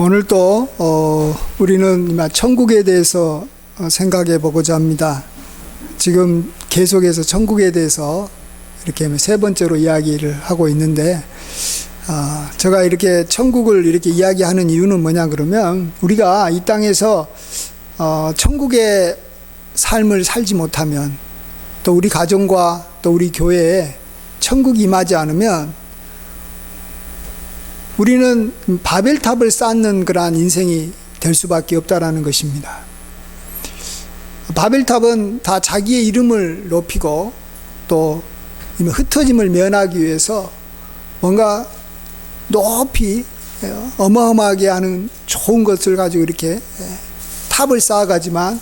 오늘 또 우리는 천국에 대해서 생각해 보고자 합니다. 지금 계속해서 천국에 대해서 이렇게 세 번째로 이야기를 하고 있는데, 제가 이렇게 천국을 이렇게 이야기하는 이유는 뭐냐 그러면, 우리가 이 땅에서 천국의 삶을 살지 못하면, 또 우리 가정과 또 우리 교회에 천국이 임하지 않으면 우리는 바벨탑을 쌓는 그러한 인생이 될 수밖에 없다라는 것입니다. 바벨탑은 다 자기의 이름을 높이고 또 흩어짐을 면하기 위해서 뭔가 높이 어마어마하게 하는 좋은 것을 가지고 이렇게 탑을 쌓아가지만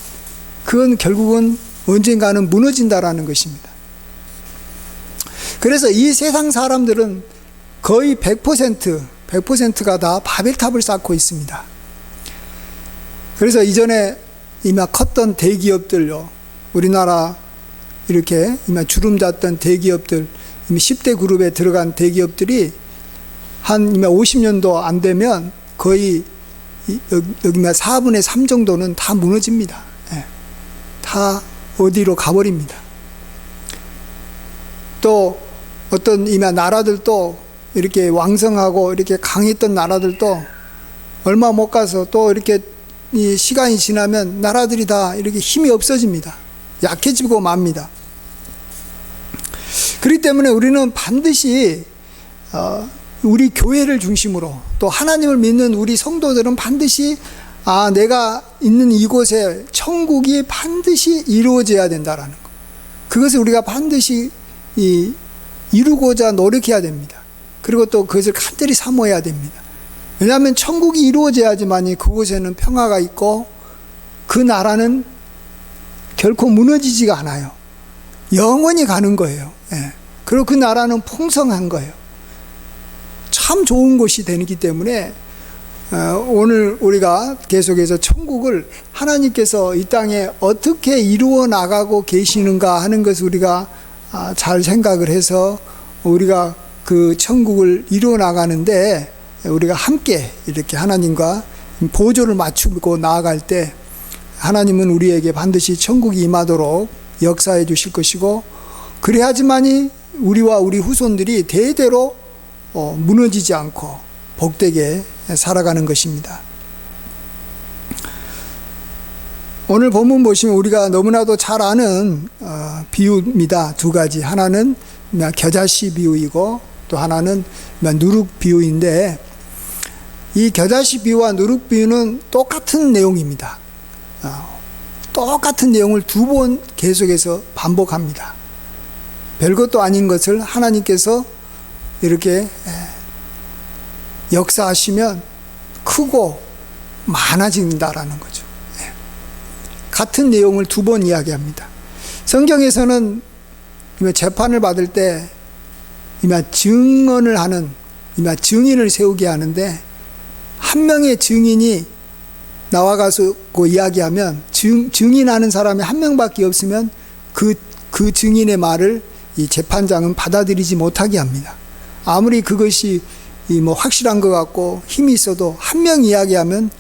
그건 결국은 언젠가는 무너진다라는 것입니다. 그래서 이 세상 사람들은 거의 100%가 다 바벨탑을 쌓고 있습니다. 그래서 이전에 이미 컸던 대기업들요, 우리나라 이렇게 이미 주름 잡던 대기업들, 이미 10대 그룹에 들어간 대기업들이 한 이미 50년도 안 되면 거의 여기 4분의 3 정도는 다 무너집니다. 다 어디로 가버립니다. 또 어떤 이미 나라들도 이렇게 왕성하고 이렇게 강했던 나라들도 얼마 못 가서 또 이렇게 이 시간이 지나면 나라들이 다 이렇게 힘이 없어집니다. 약해지고 맙니다. 그렇기 때문에 우리는 반드시 우리 교회를 중심으로 또 하나님을 믿는 우리 성도들은 반드시 내가 있는 이곳에 천국이 반드시 이루어져야 된다라는 것, 그것을 우리가 반드시 이루고자 노력해야 됩니다. 그리고 또 그것을 간절히 사모해야 됩니다. 왜냐하면 천국이 이루어져야지만이 그곳에는 평화가 있고 그 나라는 결코 무너지지가 않아요. 영원히 가는 거예요. 그리고 그 나라는 풍성한 거예요. 참 좋은 곳이 되기 때문에 오늘 우리가 계속해서 천국을 하나님께서 이 땅에 어떻게 이루어 나가고 계시는가 하는 것을 우리가 잘 생각을 해서 우리가 그 천국을 이루어 나가는데 우리가 함께 이렇게 하나님과 보조를 맞추고 나아갈 때 하나님은 우리에게 반드시 천국이 임하도록 역사해 주실 것이고, 그래야지만이 우리와 우리 후손들이 대대로 무너지지 않고 복되게 살아가는 것입니다. 오늘 본문 보시면 우리가 너무나도 잘 아는 비유입니다. 두 가지. 하나는 겨자씨 비유이고 또 하나는 누룩 비유인데, 이 겨자씨 비유와 누룩 비유는 똑같은 내용입니다. 똑같은 내용을 두 번 계속해서 반복합니다. 별것도 아닌 것을 하나님께서 이렇게 역사하시면 크고 많아진다라는 거죠. 같은 내용을 두 번 이야기합니다. 성경에서는 재판을 받을 때 증언을 하는, 증인을 세우게 하는데, 한 명의 증인이 나와가서 이야기하면 증인하는 사람이 한 명밖에 없으면 그 증인의 말을 이 재판장은 받아들이지 못하게 합니다. 아무리 그것이 확실한 것 같고 힘이 있어도 한 명 이야기하면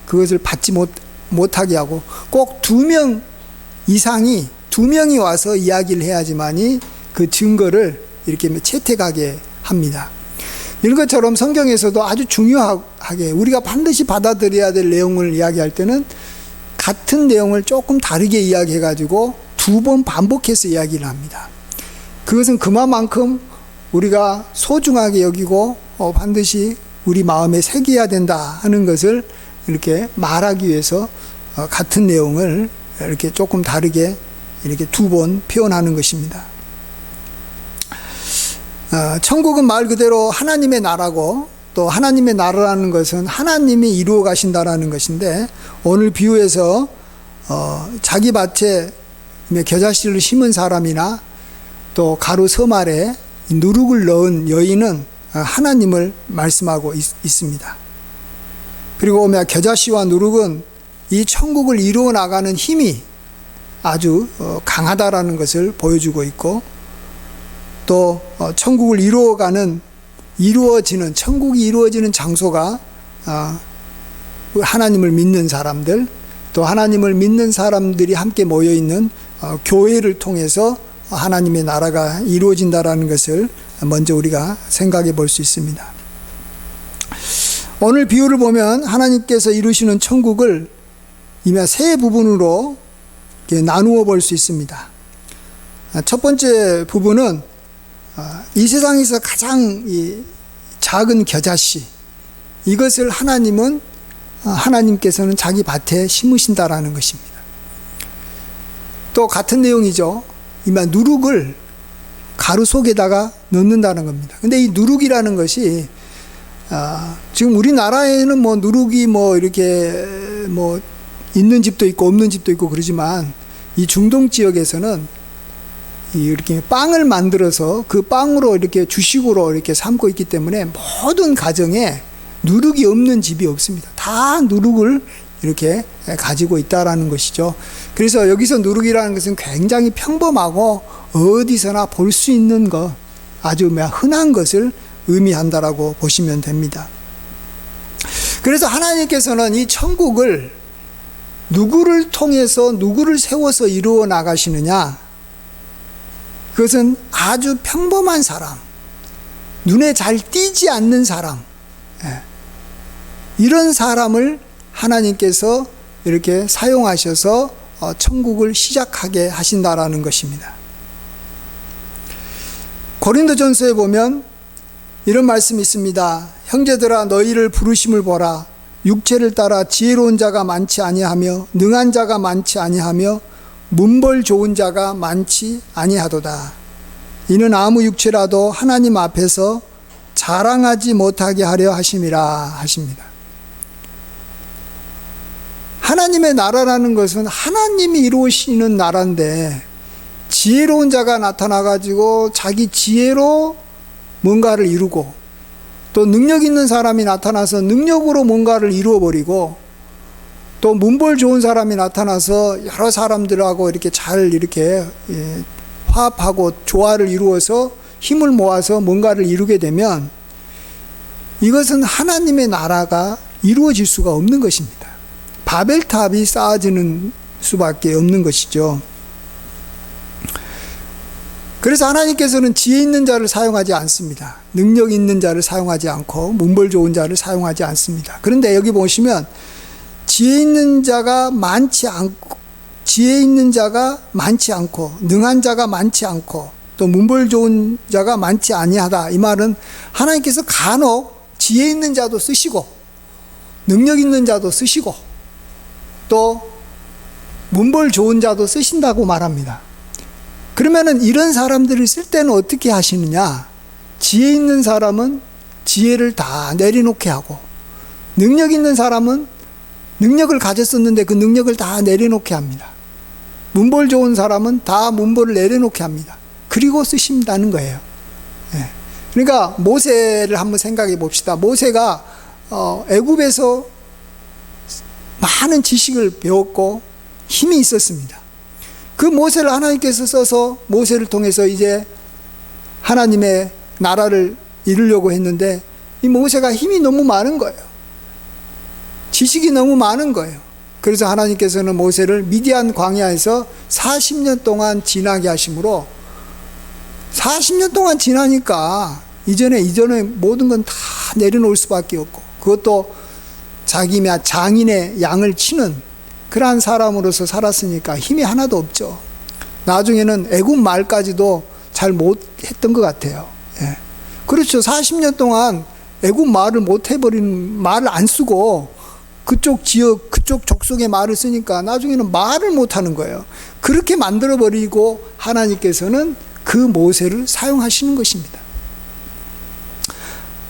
그것을 받지 못하게 하고, 꼭 2명 이상이, 2명이 와서 이야기를 해야지만이 그 증거를 이렇게 채택하게 합니다. 이런 것처럼 성경에서도 아주 중요하게 우리가 반드시 받아들여야 될 내용을 이야기할 때는 같은 내용을 조금 다르게 이야기해가지고 2번 반복해서 이야기를 합니다. 그것은 그만큼 우리가 소중하게 여기고 반드시 우리 마음에 새겨야 된다 하는 것을 이렇게 말하기 위해서 같은 내용을 이렇게 조금 다르게 이렇게 2번 표현하는 것입니다. 천국은 말 그대로 하나님의 나라고, 또 하나님의 나라라는 것은 하나님이 이루어 가신다라는 것인데, 오늘 비유에서 자기 밭에 겨자씨를 심은 사람이나 또 가루 섬 아래 누룩을 넣은 여인은 하나님을 말씀하고 있습니다. 그리고 겨자씨와 누룩은 이 천국을 이루어 나가는 힘이 아주 강하다라는 것을 보여주고 있고, 또 천국을 이루어지는, 천국이 이루어지는 장소가 하나님을 믿는 사람들, 또 하나님을 믿는 사람들이 함께 모여있는 교회를 통해서 하나님의 나라가 이루어진다라는 것을 먼저 우리가 생각해 볼 수 있습니다. 오늘 비유를 보면 하나님께서 이루시는 천국을 이미 세 부분으로 나누어 볼 수 있습니다. 첫 번째 부분은 이 세상에서 가장 작은 겨자씨, 이것을 하나님께서는 자기 밭에 심으신다라는 것입니다. 또 같은 내용이죠. 이만 누룩을 가루 속에다가 넣는다는 겁니다. 근데 이 누룩이라는 것이 지금 우리나라에는 뭐 누룩이 뭐 이렇게 뭐 있는 집도 있고 없는 집도 있고 그러지만 이 중동 지역에서는 이렇게 빵을 만들어서 그 빵으로 이렇게 주식으로 이렇게 삼고 있기 때문에 모든 가정에 누룩이 없는 집이 없습니다. 다 누룩을 이렇게 가지고 있다라는 것이죠. 그래서 여기서 누룩이라는 것은 굉장히 평범하고 어디서나 볼 수 있는 것, 아주 흔한 것을 의미한다라고 보시면 됩니다. 그래서 하나님께서는 이 천국을 누구를 통해서 누구를 세워서 이루어 나가시느냐? 그것은 아주 평범한 사람, 눈에 잘 띄지 않는 사람, 이런 사람을 하나님께서 이렇게 사용하셔서 천국을 시작하게 하신다라는 것입니다. 고린도전서에 보면 이런 말씀이 있습니다. 형제들아 너희를 부르심을 보라. 육체를 따라 지혜로운 자가 많지 아니하며 능한 자가 많지 아니하며 문벌 좋은 자가 많지 아니하도다. 이는 아무 육체라도 하나님 앞에서 자랑하지 못하게 하려 하심이라 하십니다. 하나님의 나라라는 것은 하나님이 이루시는 나라인데 지혜로운 자가 나타나가지고 자기 지혜로 뭔가를 이루고 또 능력 있는 사람이 나타나서 능력으로 뭔가를 이루어버리고 또 문벌 좋은 사람이 나타나서 여러 사람들하고 이렇게 잘 이렇게 화합하고 조화를 이루어서 힘을 모아서 뭔가를 이루게 되면 이것은 하나님의 나라가 이루어질 수가 없는 것입니다. 바벨탑이 쌓아지는 수밖에 없는 것이죠. 그래서 하나님께서는 지혜 있는 자를 사용하지 않습니다. 능력 있는 자를 사용하지 않고 문벌 좋은 자를 사용하지 않습니다. 그런데 여기 보시면 지혜 있는 자가 많지 않고 능한 자가 많지 않고 또 문벌 좋은 자가 많지 아니하다. 이 말은 하나님께서 간혹 지혜 있는 자도 쓰시고 능력 있는 자도 쓰시고 또 문벌 좋은 자도 쓰신다고 말합니다. 그러면은 이런 사람들을 쓸 때는 어떻게 하시느냐? 지혜 있는 사람은 지혜를 다 내려놓게 하고 능력 있는 사람은 능력을 가졌었는데 그 능력을 다 내려놓게 합니다. 문벌 좋은 사람은 다 문벌을 내려놓게 합니다. 그리고 쓰신다는 거예요. 그러니까 모세를 한번 생각해 봅시다. 모세가 애굽에서 많은 지식을 배웠고 힘이 있었습니다. 그 모세를 하나님께서 써서 모세를 통해서 이제 하나님의 나라를 이루려고 했는데 이 모세가 힘이 너무 많은 거예요. 지식이 너무 많은 거예요. 그래서 하나님께서는 모세를 미디안 광야에서 40년 동안 지나게 하심으로 40년 동안 지나니까 이전에 모든 건 다 내려놓을 수밖에 없고 그것도 자기 장인의 양을 치는 그러한 사람으로서 살았으니까 힘이 하나도 없죠. 나중에는 애굽 말까지도 잘 못했던 것 같아요. 그렇죠. 40년 동안 애굽 말을 말을 안 쓰고 그쪽 지역, 그쪽 족속의 말을 쓰니까 나중에는 말을 못하는 거예요. 그렇게 만들어버리고 하나님께서는 그 모세를 사용하시는 것입니다.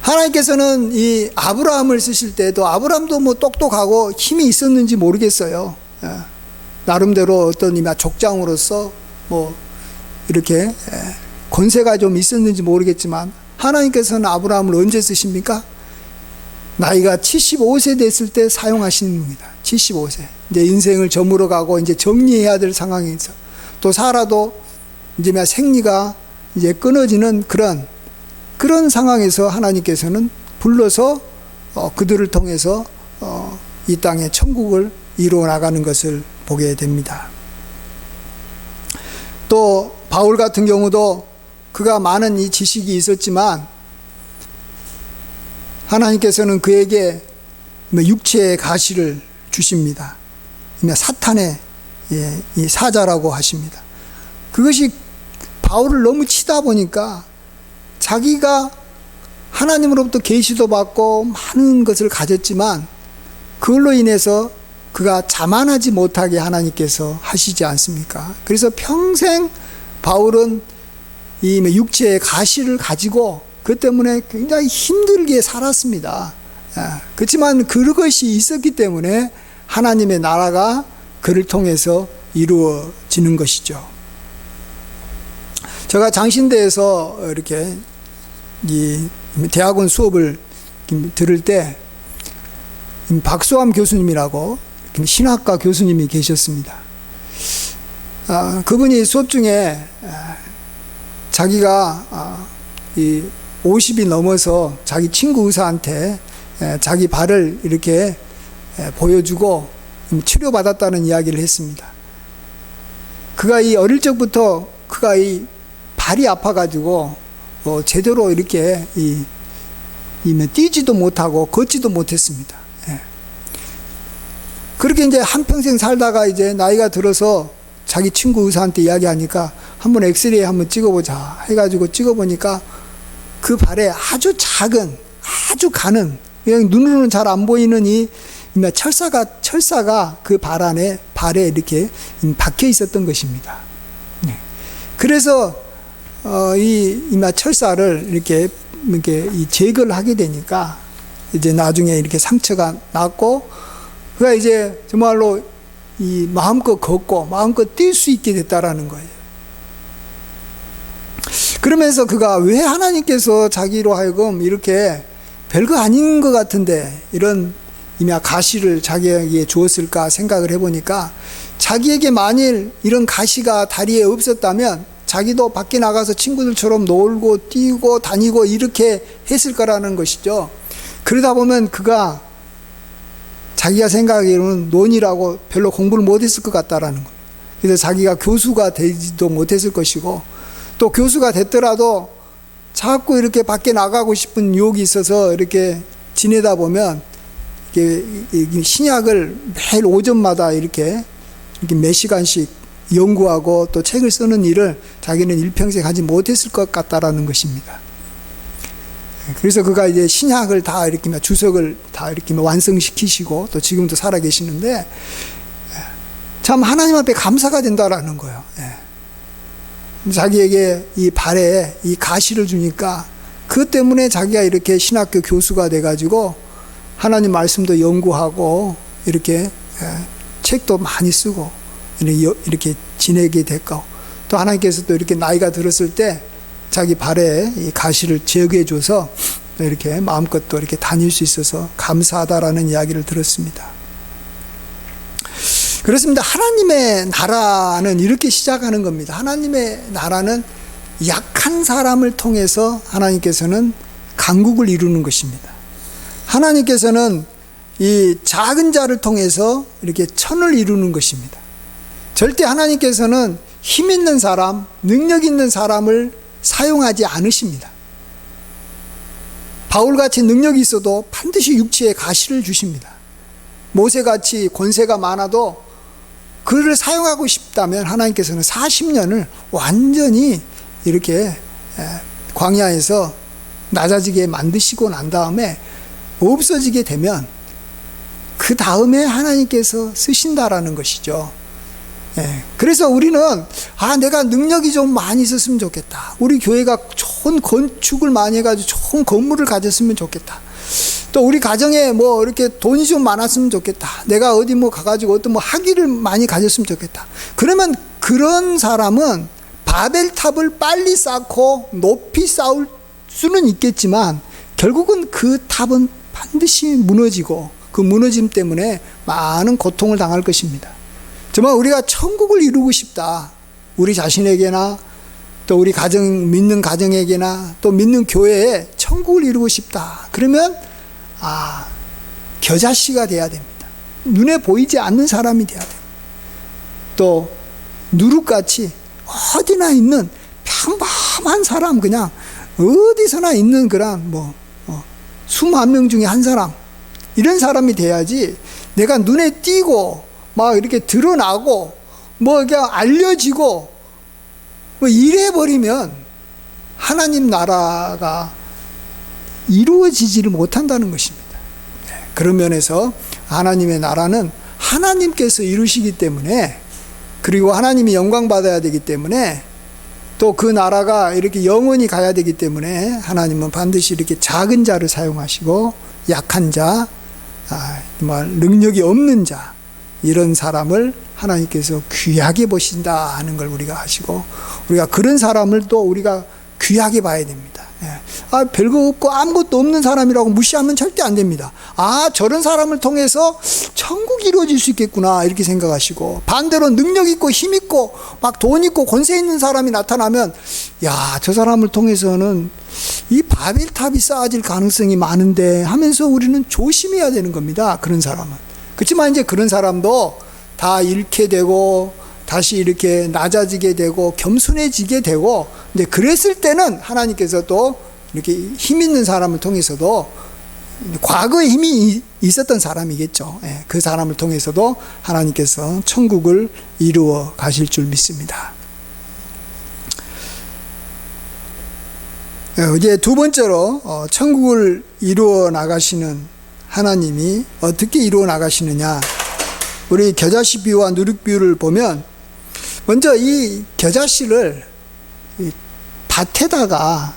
하나님께서는 이 아브라함을 쓰실 때도 아브라함도 뭐 똑똑하고 힘이 있었는지 모르겠어요. 나름대로 어떤 족장으로서 뭐 이렇게 권세가 좀 있었는지 모르겠지만 하나님께서는 아브라함을 언제 쓰십니까? 나이가 75세 됐을 때 사용하시는 겁니다. 75세. 이제 인생을 저물어 가고 이제 정리해야 될 상황에서 또 살아도 이제 생리가 이제 끊어지는 그런 상황에서 하나님께서는 불러서 그들을 통해서 이 땅에 천국을 이루어 나가는 것을 보게 됩니다. 또 바울 같은 경우도 그가 많은 이 지식이 있었지만 하나님께서는 그에게 육체의 가시를 주십니다. 사탄의 이 사자라고 하십니다. 그것이 바울을 너무 치다 보니까 자기가 하나님으로부터 계시도 받고 많은 것을 가졌지만 그걸로 인해서 그가 자만하지 못하게 하나님께서 하시지 않습니까? 그래서 평생 바울은 이 육체의 가시를 가지고 그 때문에 굉장히 힘들게 살았습니다. 그렇지만 그것이 있었기 때문에 하나님의 나라가 그를 통해서 이루어지는 것이죠. 제가 장신대에서 이렇게 이 대학원 수업을 들을 때 박수함 교수님이라고 신학과 교수님이 계셨습니다. 그분이 수업 중에 자기가 50이 넘어서 자기 친구 의사한테 자기 발을 이렇게 보여주고 치료받았다는 이야기를 했습니다. 그가 이 어릴 적부터 그가 이 발이 아파가지고 제대로 이렇게 뛰지도 못하고 걷지도 못했습니다. 그렇게 이제 한평생 살다가 이제 나이가 들어서 자기 친구 의사한테 이야기하니까 한번 엑스레이 한번 찍어보자 해가지고 찍어보니까 그 발에 아주 작은, 아주 가는, 그냥 눈으로는 잘 안 보이는 이 철사가 그 발에 이렇게 박혀 있었던 것입니다. 그래서 이 철사를 이렇게 제거를 하게 되니까 이제 나중에 이렇게 상처가 났고 그가 이제 정말로 이 마음껏 걷고 마음껏 뛸 수 있게 됐다라는 거예요. 그러면서 그가 왜 하나님께서 자기로 하여금 이렇게 별거 아닌 것 같은데 이런 가시를 자기에게 주었을까 생각을 해보니까 자기에게 만일 이런 가시가 다리에 없었다면 자기도 밖에 나가서 친구들처럼 놀고 뛰고 다니고 이렇게 했을 거라는 것이죠. 그러다 보면 그가 자기가 생각하기로는 논이라고 별로 공부를 못했을 것 같다라는 거예요. 그래서 자기가 교수가 되지도 못했을 것이고 또 교수가 됐더라도 자꾸 이렇게 밖에 나가고 싶은 유혹이 있어서 이렇게 지내다 보면 신약을 매일 오전마다 이렇게 몇 시간씩 연구하고 또 책을 쓰는 일을 자기는 일평생 하지 못했을 것 같다라는 것입니다. 그래서 그가 이제 신약을 다 이렇게 주석을 다 이렇게 완성시키시고 또 지금도 살아 계시는데 참 하나님 앞에 감사가 된다라는 거예요. 자기에게 이 발에 이 가시를 주니까 그것 때문에 자기가 이렇게 신학교 교수가 돼가지고 하나님 말씀도 연구하고 이렇게 책도 많이 쓰고 이렇게 지내게 됐고 또 하나님께서 또 이렇게 나이가 들었을 때 자기 발에 이 가시를 제거해줘서 이렇게 마음껏 또 이렇게 다닐 수 있어서 감사하다라는 이야기를 들었습니다. 그렇습니다. 하나님의 나라는 이렇게 시작하는 겁니다. 하나님의 나라는 약한 사람을 통해서 하나님께서는 강국을 이루는 것입니다. 하나님께서는 이 작은 자를 통해서 이렇게 천을 이루는 것입니다. 절대 하나님께서는 힘 있는 사람, 능력 있는 사람을 사용하지 않으십니다. 바울같이 능력이 있어도 반드시 육체에 가시를 주십니다. 모세같이 권세가 많아도 그를 사용하고 싶다면 하나님께서는 40년을 완전히 이렇게 광야에서 낮아지게 만드시고 난 다음에 없어지게 되면 그 다음에 하나님께서 쓰신다라는 것이죠. 그래서 우리는 내가 능력이 좀 많이 있었으면 좋겠다. 우리 교회가 좋은 건축을 많이 해가지고 좋은 건물을 가졌으면 좋겠다. 또 우리 가정에 뭐 이렇게 돈이 좀 많았으면 좋겠다. 내가 어디 뭐 가가지고 어떤 뭐 학위를 많이 가졌으면 좋겠다. 그러면 그런 사람은 바벨탑을 빨리 쌓고 높이 쌓을 수는 있겠지만 결국은 그 탑은 반드시 무너지고 그 무너짐 때문에 많은 고통을 당할 것입니다. 정말 우리가 천국을 이루고 싶다. 우리 자신에게나 또 우리 믿는 가정에게나 또 믿는 교회에 천국을 이루고 싶다. 그러면 겨자씨가 돼야 됩니다. 눈에 보이지 않는 사람이 돼야 돼요. 또 누룩같이 어디나 있는 평범한 사람, 그냥 어디서나 있는 그런 수만 명 중에 한 사람, 이런 사람이 돼야지 내가 눈에 띄고 막 이렇게 드러나고 그냥 알려지고 이래 버리면 하나님 나라가 이루어지지를 못한다는 것입니다. 그런 면에서 하나님의 나라는 하나님께서 이루시기 때문에, 그리고 하나님이 영광 받아야 되기 때문에, 또 그 나라가 이렇게 영원히 가야 되기 때문에 하나님은 반드시 이렇게 작은 자를 사용하시고 약한 자, 정말 능력이 없는 자, 이런 사람을 하나님께서 귀하게 보신다 하는 걸 우리가 아시고, 우리가 그런 사람을 또 우리가 귀하게 봐야 됩니다. 별거 없고 아무것도 없는 사람이라고 무시하면 절대 안 됩니다. 저런 사람을 통해서 천국이 이루어질 수 있겠구나, 이렇게 생각하시고, 반대로 능력 있고 힘 있고 막 돈 있고 권세 있는 사람이 나타나면, 저 사람을 통해서는 이 바벨탑이 쌓아질 가능성이 많은데 하면서 우리는 조심해야 되는 겁니다. 그런 사람은. 그렇지만 이제 그런 사람도 다 잃게 되고 다시 이렇게 낮아지게 되고 겸손해지게 되고, 근데 그랬을 때는 하나님께서 또 이렇게 힘 있는 사람을 통해서도, 과거에 힘이 있었던 사람이겠죠. 그 사람을 통해서도 하나님께서 천국을 이루어 가실 줄 믿습니다. 이제 두 번째로 천국을 이루어 나가시는 하나님이 어떻게 이루어 나가시느냐, 우리 겨자씨 비유와 누룩 비유를 보면, 먼저 이 겨자씨를 밭에다가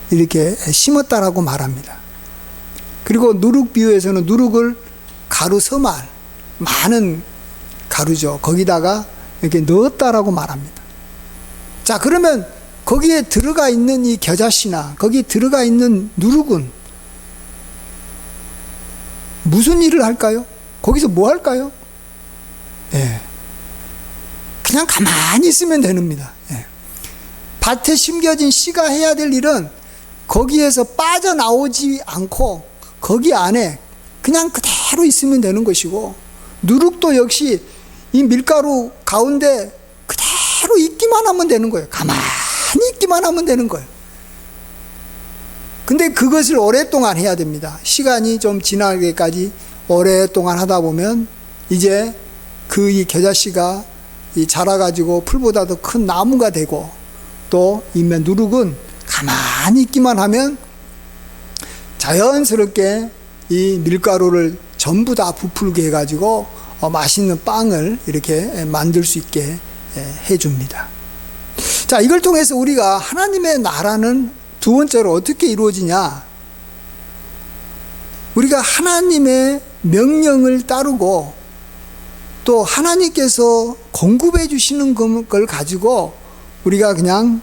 이렇게 심었다라고 말합니다. 그리고 누룩 비유에서는 누룩을 가루 서말, 많은 가루죠, 거기다가 이렇게 넣었다라고 말합니다. 자, 그러면 거기에 들어가 있는 이 겨자씨나 거기에 들어가 있는 누룩은 무슨 일을 할까요? 거기서 뭐 할까요? 그냥 가만히 있으면 됩니다. 밭에 심겨진 씨가 해야 될 일은 거기에서 빠져나오지 않고 거기 안에 그냥 그대로 있으면 되는 것이고, 누룩도 역시 이 밀가루 가운데 그대로 있기만 하면 되는 거예요. 가만히 있기만 하면 되는 거예요. 근데 그것을 오랫동안 해야 됩니다. 시간이 좀 지나게까지 오랫동안 하다 보면 이제 이 겨자씨가 자라가지고 풀보다 더 큰 나무가 되고, 또 이면 누룩은 가만히 있기만 하면 자연스럽게 이 밀가루를 전부 다 부풀게 해가지고 맛있는 빵을 이렇게 만들 수 있게 해줍니다. 자, 이걸 통해서 우리가 하나님의 나라는 두 번째로 어떻게 이루어지냐, 우리가 하나님의 명령을 따르고 또 하나님께서 공급해 주시는 걸 가지고 우리가 그냥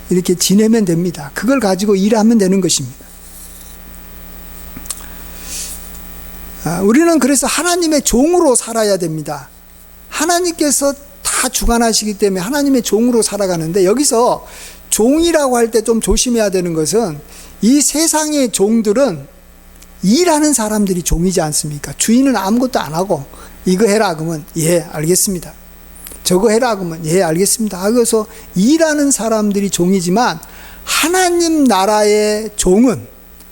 이렇게 지내면 됩니다. 그걸 가지고 일하면 되는 것입니다. 우리는 그래서 하나님의 종으로 살아야 됩니다. 하나님께서 다 주관하시기 때문에 하나님의 종으로 살아가는데, 여기서 종이라고 할 때 좀 조심해야 되는 것은, 이 세상의 종들은 일하는 사람들이 종이지 않습니까? 주인은 아무것도 안 하고 이거 해라 그러면 예 알겠습니다, 저거 해라 그러면 예 알겠습니다 하고서 일하는 사람들이 종이지만, 하나님 나라의 종은,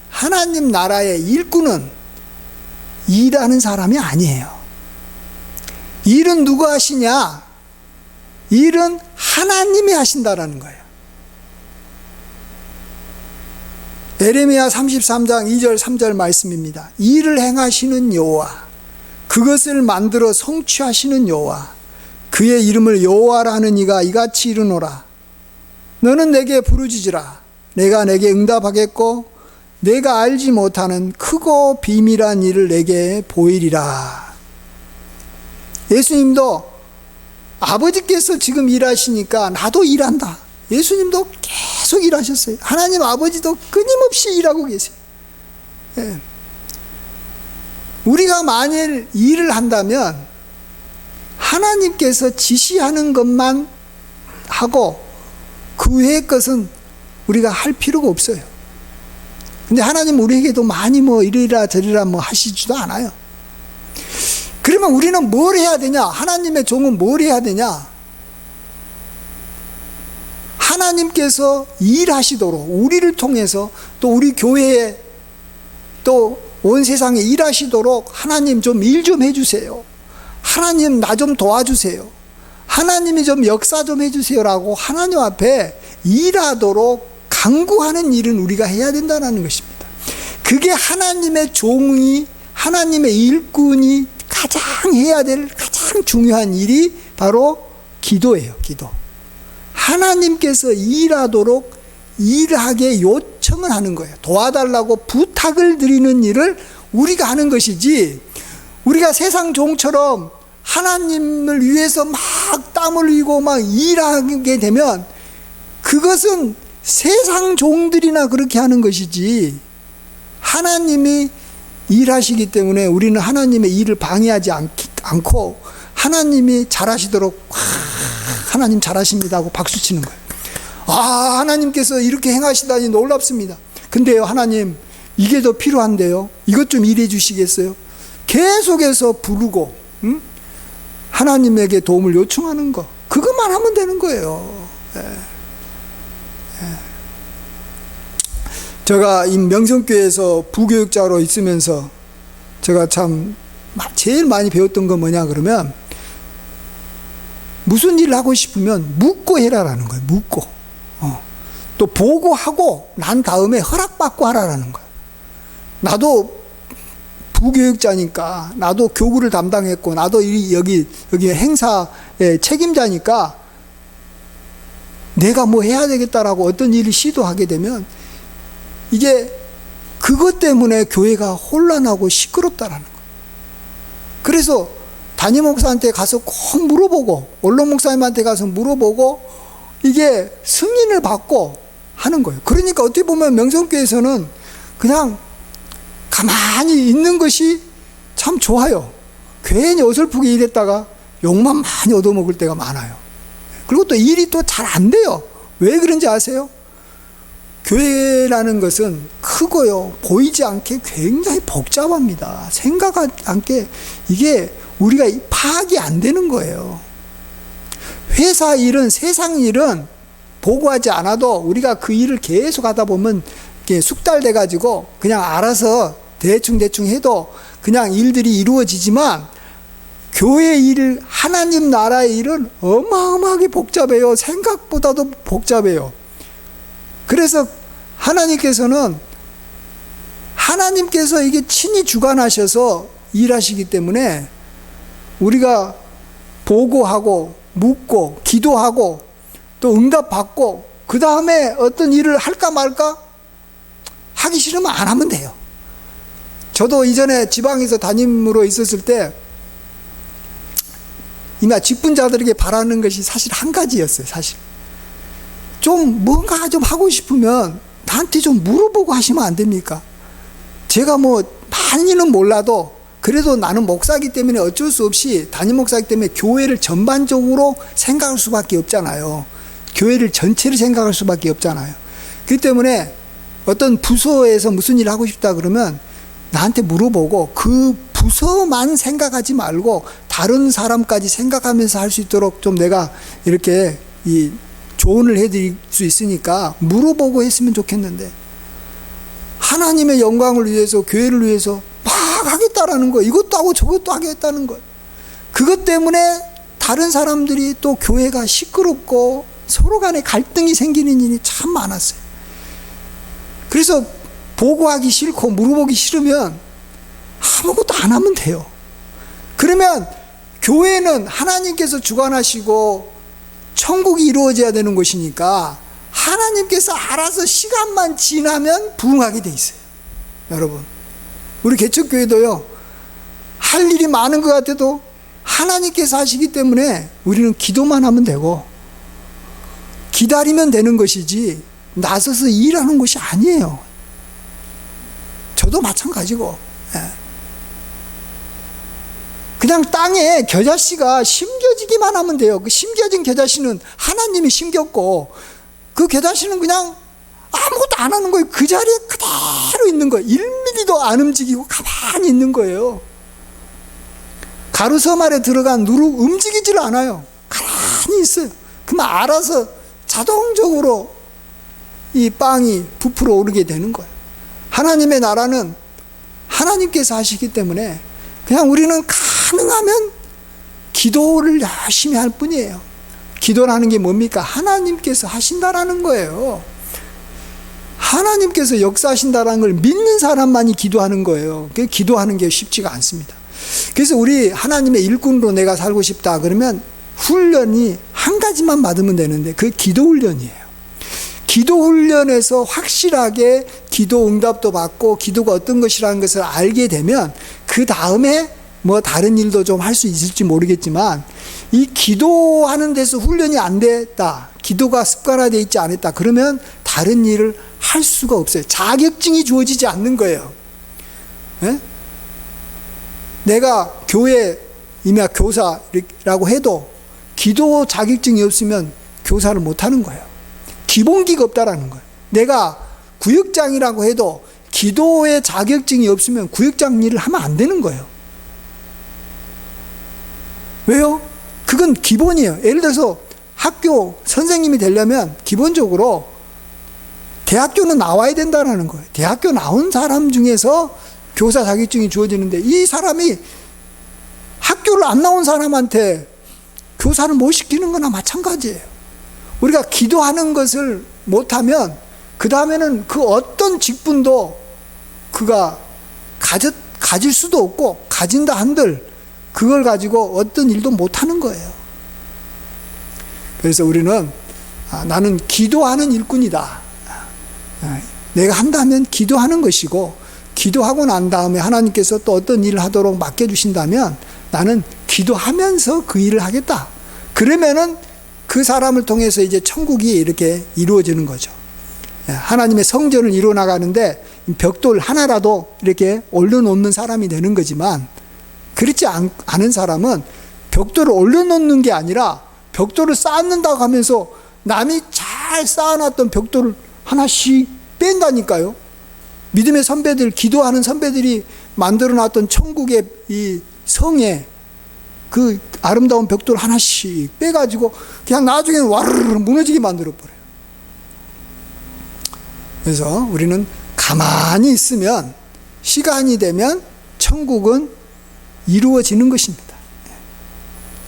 하나님 나라의 일꾼은 일하는 사람이 아니에요. 일은 누가 하시냐? 일은 하나님이 하신다라는 거예요. 에레미야 33장 2절 3절 말씀입니다. 일을 행하시는 여호와, 그것을 만들어 성취하시는 여호와, 그의 이름을 여호와라 하는 이가 이같이 이르노라. 너는 내게 부르짖으라. 내가 내게 응답하겠고 내가 알지 못하는 크고 비밀한 일을 내게 보이리라. 예수님도 아버지께서 지금 일하시니까 나도 일한다. 예수님도 계속 일하셨어요. 하나님 아버지도 끊임없이 일하고 계세요. 우리가 만일 일을 한다면 하나님께서 지시하는 것만 하고 그 외의 것은 우리가 할 필요가 없어요. 근데 하나님 우리에게도 많이 이리라 저리라 하시지도 않아요. 그러면 우리는 뭘 해야 되냐? 하나님의 종은 뭘 해야 되냐? 하나님께서 일하시도록 우리를 통해서 또 우리 교회에 또 온 세상에 일하시도록 하나님 좀 일 좀 해주세요. 하나님 나 좀 도와주세요. 하나님이 좀 역사 좀 해주세요라고 하나님 앞에 일하도록 강구하는 일은 우리가 해야 된다는 것입니다. 그게 하나님의 종이, 하나님의 일꾼이 가장 해야 될 가장 중요한 일이 바로 기도예요. 기도. 하나님께서 일하도록 일하게 요청을 하는 거예요. 도와달라고 부탁을 드리는 일을 우리가 하는 것이지, 우리가 세상 종처럼 하나님을 위해서 막 땀을 흘리고 막 일하게 되면 그것은 세상 종들이나 그렇게 하는 것이지, 하나님이 일하시기 때문에 우리는 하나님의 일을 방해하지 않고 하나님이 잘하시도록 하나님 잘하십니다 하고 박수 치는 거예요. 아, 하나님께서 이렇게 행하시다니 놀랍습니다. 근데요, 하나님 이게 더 필요한데요, 이것 좀 일해 주시겠어요? 계속해서 부르고 하나님에게 도움을 요청하는 거, 그것만 하면 되는 거예요. 제가 이 명성교회에서 부교육자로 있으면서 제가 참 제일 많이 배웠던 건 뭐냐 그러면, 무슨 일을 하고 싶으면 묻고 해라라는 거예요. 묻고. 또 보고하고 난 다음에 허락받고 하라라는 거예요. 나도 부교육자니까, 나도 교구를 담당했고, 나도 여기 행사의 책임자니까 내가 뭐 해야 되겠다라고 어떤 일을 시도하게 되면 이게 그것 때문에 교회가 혼란하고 시끄럽다라는 거예요. 그래서 담임 목사한테 가서 꼭 물어보고, 원로 목사님한테 가서 물어보고 이게 승인을 받고 하는 거예요. 그러니까 어떻게 보면 명성교회에서는 그냥 가만히 있는 것이 참 좋아요. 괜히 어설프게 일했다가 욕만 많이 얻어먹을 때가 많아요. 그리고 또 일이 또 잘 안 돼요. 왜 그런지 아세요? 교회라는 것은 크고요, 보이지 않게 굉장히 복잡합니다. 생각하지 않게 이게 우리가 파악이 안 되는 거예요. 회사 일은, 세상 일은 보고하지 않아도 우리가 그 일을 계속 하다 보면 숙달돼 가지고 그냥 알아서 대충 해도 그냥 일들이 이루어지지만, 교회 일, 하나님 나라의 일은 어마어마하게 복잡해요. 생각보다도 복잡해요. 그래서 하나님께서 이게 친히 주관하셔서 일하시기 때문에 우리가 보고하고 묻고 기도하고 또 응답받고 그 다음에 어떤 일을 할까 말까 하기 싫으면 안 하면 돼요. 저도 이전에 지방에서 담임으로 있었을 때 이마 직분자들에게 바라는 것이 사실 한 가지였어요. 사실 좀 뭔가 좀 하고 싶으면 나한테 좀 물어보고 하시면 안 됩니까? 제가 뭐 많이는 몰라도 그래도 나는 목사이기 때문에 어쩔 수 없이, 담임 목사이기 때문에 교회를 전반적으로 생각할 수밖에 없잖아요. 교회를 전체를 생각할 수밖에 없잖아요. 그렇기 때문에 어떤 부서에서 무슨 일을 하고 싶다 그러면 나한테 물어보고 그 부서만 생각하지 말고 다른 사람까지 생각하면서 할 수 있도록 좀 내가 이렇게 이 조언을 해드릴 수 있으니까 물어보고 했으면 좋겠는데, 하나님의 영광을 위해서, 교회를 위해서 막 하겠다라는 거예요. 이것도 하고 저것도 하겠다는 거예요. 그것 때문에 다른 사람들이 또 교회가 시끄럽고 서로 간에 갈등이 생기는 일이 참 많았어요. 그래서 보고하기 싫고 물어보기 싫으면 아무것도 안 하면 돼요. 그러면 교회는 하나님께서 주관하시고 천국이 이루어져야 되는 것이니까 하나님께서 알아서 시간만 지나면 부응하게 돼 있어요. 여러분, 우리 개척교회도요, 할 일이 많은 것 같아도 하나님께서 하시기 때문에 우리는 기도만 하면 되고 기다리면 되는 것이지 나서서 일하는 것이 아니에요. 저도 마찬가지고. 그냥 땅에 겨자씨가 심겨지기만 하면 돼요. 그 심겨진 겨자씨는 하나님이 심겼고, 그 겨자씨는 그냥 아무것도 안 하는 거예요. 그 자리에 그대로 있는 거예요. 1mm도 안 움직이고 가만히 있는 거예요. 가루 섬알에 들어간 누룩 움직이질 않아요. 가만히 있어요. 그러면 알아서 자동적으로 이 빵이 부풀어 오르게 되는 거예요. 하나님의 나라는 하나님께서 하시기 때문에 그냥 우리는 가능하면 기도를 열심히 할 뿐이에요. 기도라는 게 뭡니까? 하나님께서 하신다라는 거예요. 하나님께서 역사하신다라는 걸 믿는 사람만이 기도하는 거예요. 기도하는 게 쉽지가 않습니다. 그래서 우리 하나님의 일꾼으로 내가 살고 싶다 그러면 훈련이 한 가지만 받으면 되는데 그게 기도 훈련이에요. 기도 훈련에서 확실하게 기도 응답도 받고 기도가 어떤 것이라는 것을 알게 되면 그 다음에 뭐 다른 일도 좀 할 수 있을지 모르겠지만 이 기도하는 데서 훈련이 안 됐다, 기도가 습관화되어 있지 않았다 그러면 다른 일을 할 수가 없어요. 자격증이 주어지지 않는 거예요. 예? 내가 교회 임야 교사라고 해도 기도 자격증이 없으면 교사를 못하는 거예요. 기본기가 없다라는 거예요. 내가 구역장이라고 해도 기도의 자격증이 없으면 구역장 일을 하면 안 되는 거예요. 왜요? 그건 기본이에요. 예를 들어서 학교 선생님이 되려면 기본적으로 대학교는 나와야 된다는 거예요. 대학교 나온 사람 중에서 교사 자격증이 주어지는데 이 사람이 학교를 안 나온 사람한테 교사를 못 시키는 거나 마찬가지예요. 우리가 기도하는 것을 못하면 그 다음에는 그 어떤 직분도 그가 가질 수도 없고 가진다 한들 그걸 가지고 어떤 일도 못하는 거예요. 그래서 우리는 나는 기도하는 일꾼이다. 내가 한다면 기도하는 것이고 기도하고 난 다음에 하나님께서 또 어떤 일을 하도록 맡겨주신다면 나는 기도하면서 그 일을 하겠다. 그러면은 그 사람을 통해서 이제 천국이 이렇게 이루어지는 거죠. 하나님의 성전을 이루어 나가는데 벽돌 하나라도 이렇게 올려놓는 사람이 되는 거지만 그렇지 않은 사람은 벽돌을 올려놓는 게 아니라 벽돌을 쌓는다고 하면서 남이 잘 쌓아놨던 벽돌을 하나씩 뺀다니까요. 믿음의 선배들, 기도하는 선배들이 만들어놨던 천국의 이 성에 그 아름다운 벽돌 하나씩 빼가지고 그냥 나중에는 와르르 무너지게 만들어버려요. 그래서 우리는 가만히 있으면 시간이 되면 천국은 이루어지는 것입니다.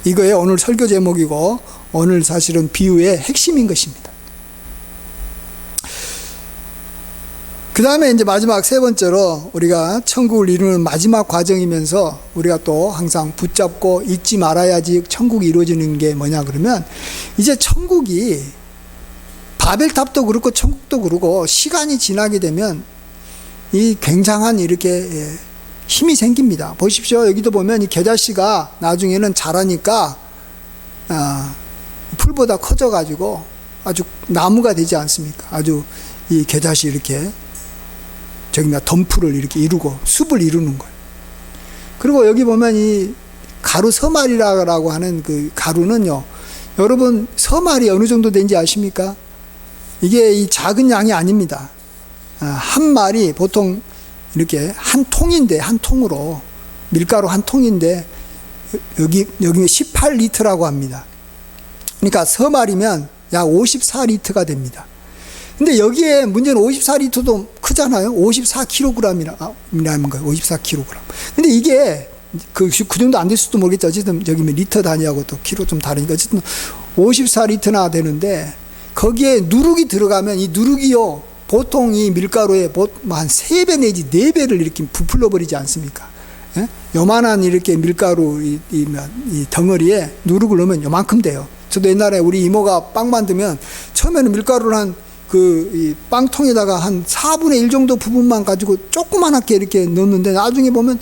이거의 오늘 설교 제목이고 오늘 사실은 비유의 핵심인 것입니다. 그 다음에 이제 마지막 세 번째로 우리가 천국을 이루는 마지막 과정이면서 우리가 또 항상 붙잡고 잊지 말아야지 천국이 이루어지는 게 뭐냐 그러면 이제 천국이 바벨탑도 그렇고 천국도 그렇고 시간이 지나게 되면 이 굉장한 이렇게 힘이 생깁니다. 보십시오. 여기도 보면 이 겨자씨가 나중에는 자라니까 풀보다 커져가지고 아주 나무가 되지 않습니까? 아주 이 겨자씨 이렇게 덤프를 이렇게 이루고 숲을 이루는 거예요. 그리고 여기 보면 이 가루 서말이라고 하는 그 가루는요, 여러분 서말이 어느 정도 되는지 아십니까? 이게 이 작은 양이 아닙니다. 한 말이 보통 이렇게 한 통인데, 한 통으로 밀가루 한 통인데 여기 18리터라고 합니다. 그러니까 서말이면 약 54리터가 됩니다. 근데 여기에 문제는 54리터도 크잖아요. 54kg이라는 거예요. 54kg. 근데 이게 그 정도 안 될 수도 모르겠죠. 어쨌든 여기 리터 단위하고 또 키로 좀 다르니까 어쨌든 54리터나 되는데 거기에 누룩이 들어가면 이 누룩이요, 보통 이 밀가루에 한 3배 내지 4배를 이렇게 부풀러 버리지 않습니까? 예? 요만한 이렇게 밀가루 이 덩어리에 누룩을 넣으면 요만큼 돼요. 저도 옛날에 우리 이모가 빵 만들면 처음에는 밀가루를 이 빵통에다가 한 4분의 1 정도 부분만 가지고 조그만하게 이렇게 넣는데 나중에 보면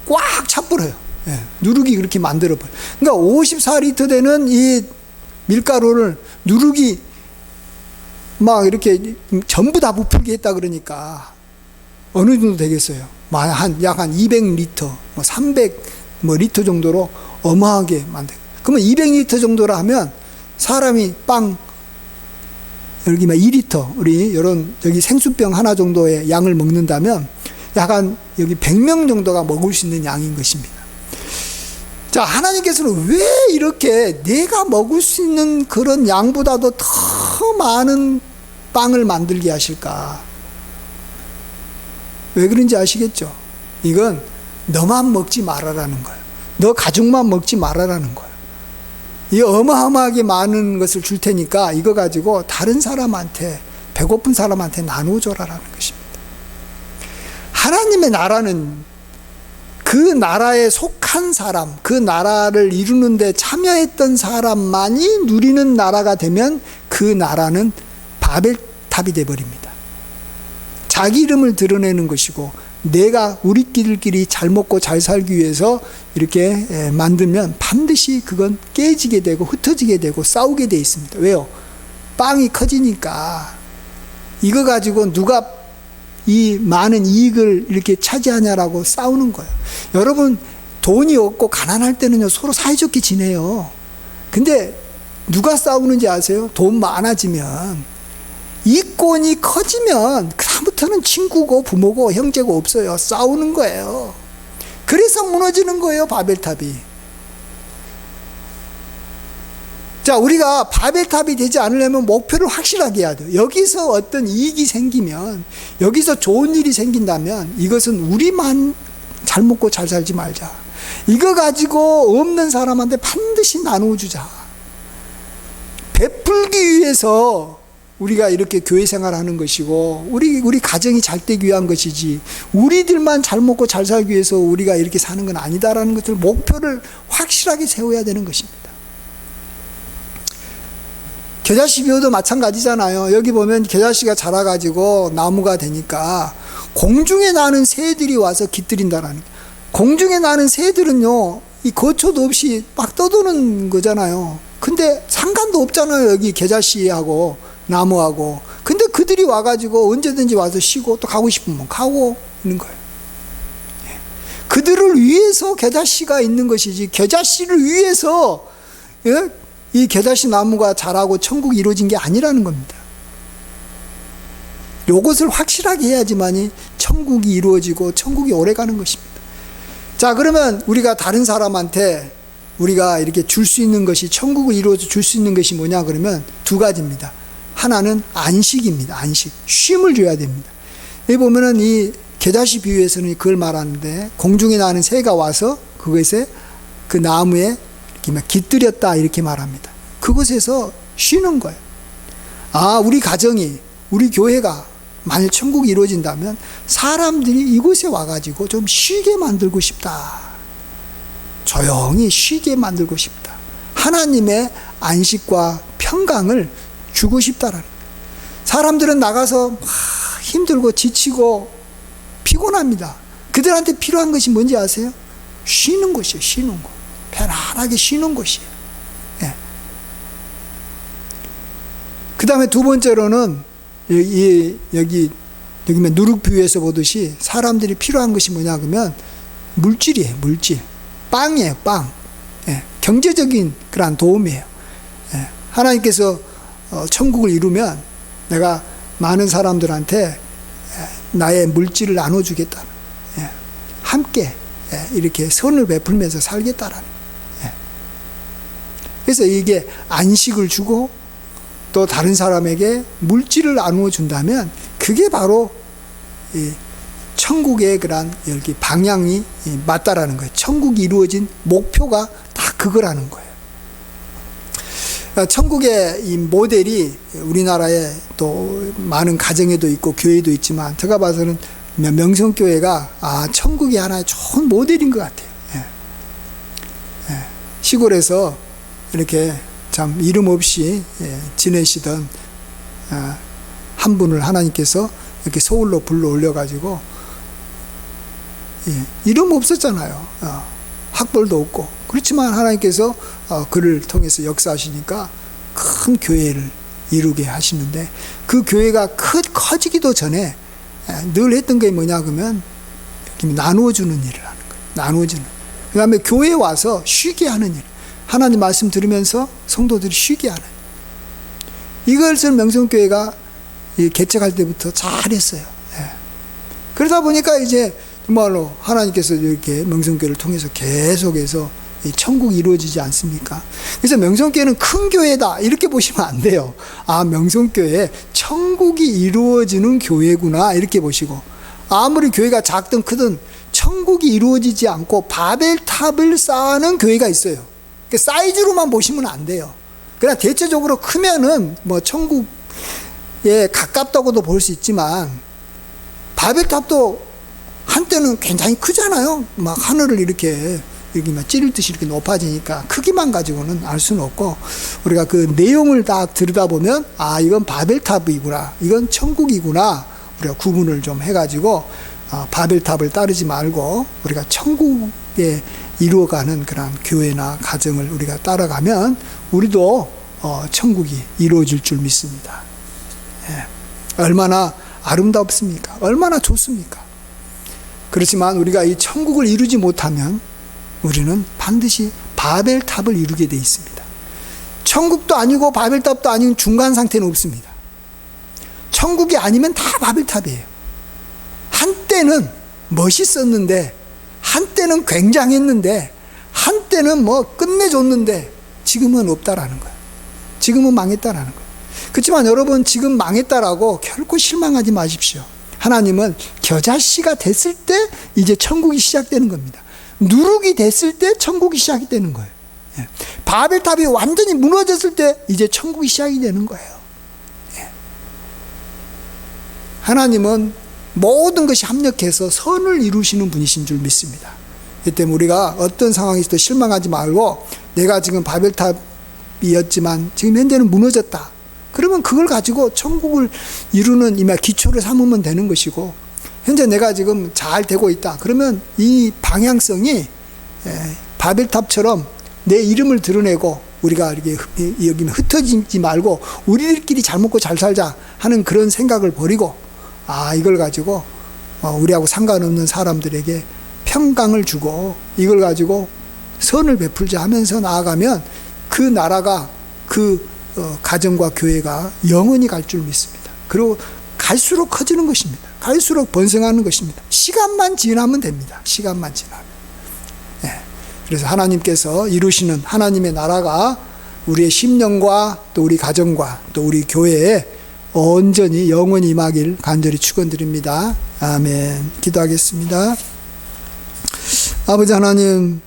꽉 차버려요. 예, 누룩이 그렇게 만들어버려요. 그러니까 54리터 되는 이 밀가루를 누룩이 막 이렇게 전부 다 부풀게 했다 그러니까 어느 정도 되겠어요? 약 한 200리터, 300리터 정도로 어마하게 만들어요. 그러면 200리터 정도라 하면 사람이 빵 여기 2리터, 우리 여기 생수병 하나 정도의 양을 먹는다면 약간 여기 100명 정도가 먹을 수 있는 양인 것입니다. 자, 하나님께서는 왜 이렇게 내가 먹을 수 있는 그런 양보다도 더 많은 빵을 만들게 하실까? 왜 그런지 아시겠죠? 이건 너만 먹지 말아라는 거예요. 너 가족만 먹지 말아라는 거예요. 이 어마어마하게 많은 것을 줄 테니까 이거 가지고 다른 사람한테, 배고픈 사람한테 나누어줘라라는 것입니다. 하나님의 나라는 그 나라에 속한 사람, 그 나라를 이루는데 참여했던 사람만이 누리는 나라가 되면 그 나라는 바벨탑이 되어버립니다. 자기 이름을 드러내는 것이고, 내가 우리끼리 잘 먹고 잘 살기 위해서 이렇게 만들면 반드시 그건 깨지게 되고 흩어지게 되고 싸우게 돼 있습니다. 왜요? 빵이 커지니까 이거 가지고 누가 이 많은 이익을 이렇게 차지하냐라고 싸우는 거예요. 여러분, 돈이 없고 가난할 때는요, 서로 사이좋게 지내요. 근데 누가 싸우는지 아세요? 돈 많아지면, 이권이 커지면 그다음부터는 친구고 부모고 형제고 없어요. 싸우는 거예요. 그래서 무너지는 거예요, 바벨탑이. 자, 우리가 바벨탑이 되지 않으려면 목표를 확실하게 해야 돼요. 여기서 어떤 이익이 생기면, 여기서 좋은 일이 생긴다면 이것은 우리만 잘 먹고 잘 살지 말자. 이거 가지고 없는 사람한테 반드시 나누어주자. 베풀기 위해서 우리가 이렇게 교회 생활하는 것이고, 우리 가정이 잘 되기 위한 것이지, 우리들만 잘 먹고 잘 살기 위해서 우리가 이렇게 사는 건 아니다라는 것을 목표를 확실하게 세워야 되는 것입니다. 겨자씨 비유도 마찬가지잖아요. 여기 보면 겨자씨가 자라가지고 나무가 되니까 공중에 나는 새들이 와서 깃들인다라는 거예요. 공중에 나는 새들은요, 이 거처도 없이 막 떠도는 거잖아요. 근데 상관도 없잖아요, 여기 겨자씨하고 나무하고. 근데 그들이 와가지고 언제든지 와서 쉬고 또 가고 싶으면 가고 있는 거예요. 그들을 위해서 겨자씨가 있는 것이지, 겨자씨를 위해서 이 겨자씨 나무가 자라고 천국이 이루어진 게 아니라는 겁니다. 이것을 확실하게 해야지만이 천국이 이루어지고 천국이 오래가는 것입니다. 자, 그러면 우리가 다른 사람한테 우리가 이렇게 줄 수 있는 것이, 천국을 이루어서 줄 수 있는 것이 뭐냐 그러면 두 가지입니다. 하나는 안식입니다. 안식. 쉼을 줘야 됩니다. 여기 보면은 이 겨자씨 비유에서는 그걸 말하는데, 공중에 나는 새가 와서 그것에, 그 나무에 이렇게 막 깃들였다 이렇게 말합니다. 그곳에서 쉬는 거예요. 아, 우리 가정이, 우리 교회가 만일 천국이 이루어진다면 사람들이 이곳에 와가지고 좀 쉬게 만들고 싶다. 조용히 쉬게 만들고 싶다. 하나님의 안식과 평강을 주고 싶다라는 거예요. 사람들은 나가서 힘들고 지치고 피곤합니다. 그들한테 필요한 것이 뭔지 아세요? 쉬는 곳이에요. 쉬는 곳. 편안하게 쉬는 곳이에요. 예. 그 다음에 두 번째로는 여기 누룩비유에서 보듯이 사람들이 필요한 것이 뭐냐 그러면 물질이에요. 물질. 빵이에요. 빵. 예. 경제적인 그런 도움이에요. 예. 하나님께서 천국을 이루면 내가 많은 사람들한테 나의 물질을 나눠주겠다. 예. 함께 이렇게 선을 베풀면서 살겠다라는. 예. 그래서 이게 안식을 주고 또 다른 사람에게 물질을 나누어 준다면 그게 바로 이 천국의 그런 여기 방향이 맞다라는 거예요. 천국이 이루어진 목표가 다 그거라는 거예요. 천국의 이 모델이 우리나라에 또 많은 가정에도 있고 교회도 있지만, 제가 봐서는 명성교회가 천국이 하나의 좋은 모델인 것 같아요. 예. 예. 시골에서 이렇게 참 이름 없이 지내시던 한 분을 하나님께서 이렇게 서울로 불러 올려가지고, 이름 없었잖아요. 학벌도 없고. 그렇지만 하나님께서 그를 통해서 역사하시니까 큰 교회를 이루게 하시는데, 그 교회가 커지기도 전에 늘 했던 게 뭐냐 그러면 나누어주는 일을 하는 거예요. 나누어주는. 그 다음에 교회에 와서 쉬게 하는 일. 하나님 말씀 들으면서 성도들이 쉬게 하는. 이것을 명성교회가 개척할 때부터 잘했어요. 예. 그러다 보니까 이제 정말로 하나님께서 이렇게 명성교회를 통해서 계속해서 이 천국이 이루어지지 않습니까? 그래서 명성교회는 큰 교회다 이렇게 보시면 안 돼요. 아, 명성교회 천국이 이루어지는 교회구나 이렇게 보시고, 아무리 교회가 작든 크든 천국이 이루어지지 않고 바벨탑을 쌓는 교회가 있어요. 그 사이즈로만 보시면 안 돼요. 그냥 대체적으로 크면은 뭐 천국에 가깝다고도 볼 수 있지만, 바벨탑도 한때는 굉장히 크잖아요. 막 하늘을 이렇게 막 찌를 듯이 이렇게 높아지니까 크기만 가지고는 알 수는 없고, 우리가 그 내용을 딱 들여다보면 아, 이건 바벨탑이구나, 이건 천국이구나, 우리가 구분을 좀 해가지고 바벨탑을 따르지 말고 우리가 천국에 이루어가는 그런 교회나 가정을 우리가 따라가면 우리도 천국이 이루어질 줄 믿습니다. 예. 얼마나 아름답습니까? 얼마나 좋습니까? 그렇지만 우리가 이 천국을 이루지 못하면 우리는 반드시 바벨탑을 이루게 돼 있습니다. 천국도 아니고 바벨탑도 아닌 중간 상태는 없습니다. 천국이 아니면 다 바벨탑이에요. 한때는 멋있었는데, 한때는 굉장했는데, 한때는 뭐 끝내줬는데 지금은 없다라는 거예요. 지금은 망했다라는 거예요. 그렇지만 여러분, 지금 망했다라고 결코 실망하지 마십시오. 하나님은 겨자씨가 됐을 때 이제 천국이 시작되는 겁니다. 누룩이 됐을 때 천국이 시작이 되는 거예요. 예. 바벨탑이 완전히 무너졌을 때 이제 천국이 시작이 되는 거예요. 예. 하나님은 모든 것이 합력해서 선을 이루시는 분이신 줄 믿습니다. 이 때문에 우리가 어떤 상황에서도 실망하지 말고, 내가 지금 바벨탑이었지만 지금 현재는 무너졌다, 그러면 그걸 가지고 천국을 이루는 이마 기초를 삼으면 되는 것이고, 현재 내가 지금 잘 되고 있다, 그러면 이 방향성이 바벨탑처럼 내 이름을 드러내고 우리가 이렇게 여기 흩어지지 말고 우리들끼리 잘 먹고 잘 살자 하는 그런 생각을 버리고, 아, 이걸 가지고 우리하고 상관없는 사람들에게 평강을 주고 이걸 가지고 선을 베풀자 하면서 나아가면 그 나라가, 그 가정과 교회가 영원히 갈 줄 믿습니다. 그리고 갈수록 커지는 것입니다. 갈수록 번성하는 것입니다. 시간만 지나면 됩니다. 시간만 지나면. 네. 그래서 하나님께서 이루시는 하나님의 나라가 우리의 심령과 또 우리 가정과 또 우리 교회에 온전히 영원히 임하길 간절히 축원드립니다. 아멘. 기도하겠습니다. 아버지 하나님,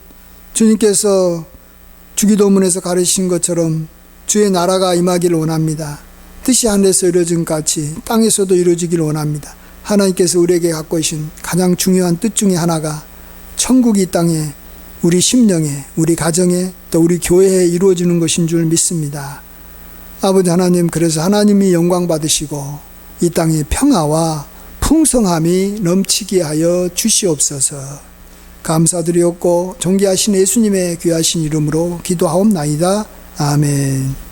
주님께서 주기도문에서 가르치신 것처럼 주의 나라가 임하기를 원합니다. 뜻이 하늘에서 이루어진 같이 땅에서도 이루어지기를 원합니다. 하나님께서 우리에게 갖고 계신 가장 중요한 뜻 중에 하나가 천국이 이 땅에, 우리 심령에, 우리 가정에, 또 우리 교회에 이루어지는 것인 줄 믿습니다. 아버지 하나님, 그래서 하나님이 영광 받으시고 이 땅에 평화와 풍성함이 넘치게 하여 주시옵소서. 감사드리옵고 존귀하신 예수님의 귀하신 이름으로 기도하옵나이다. 아멘.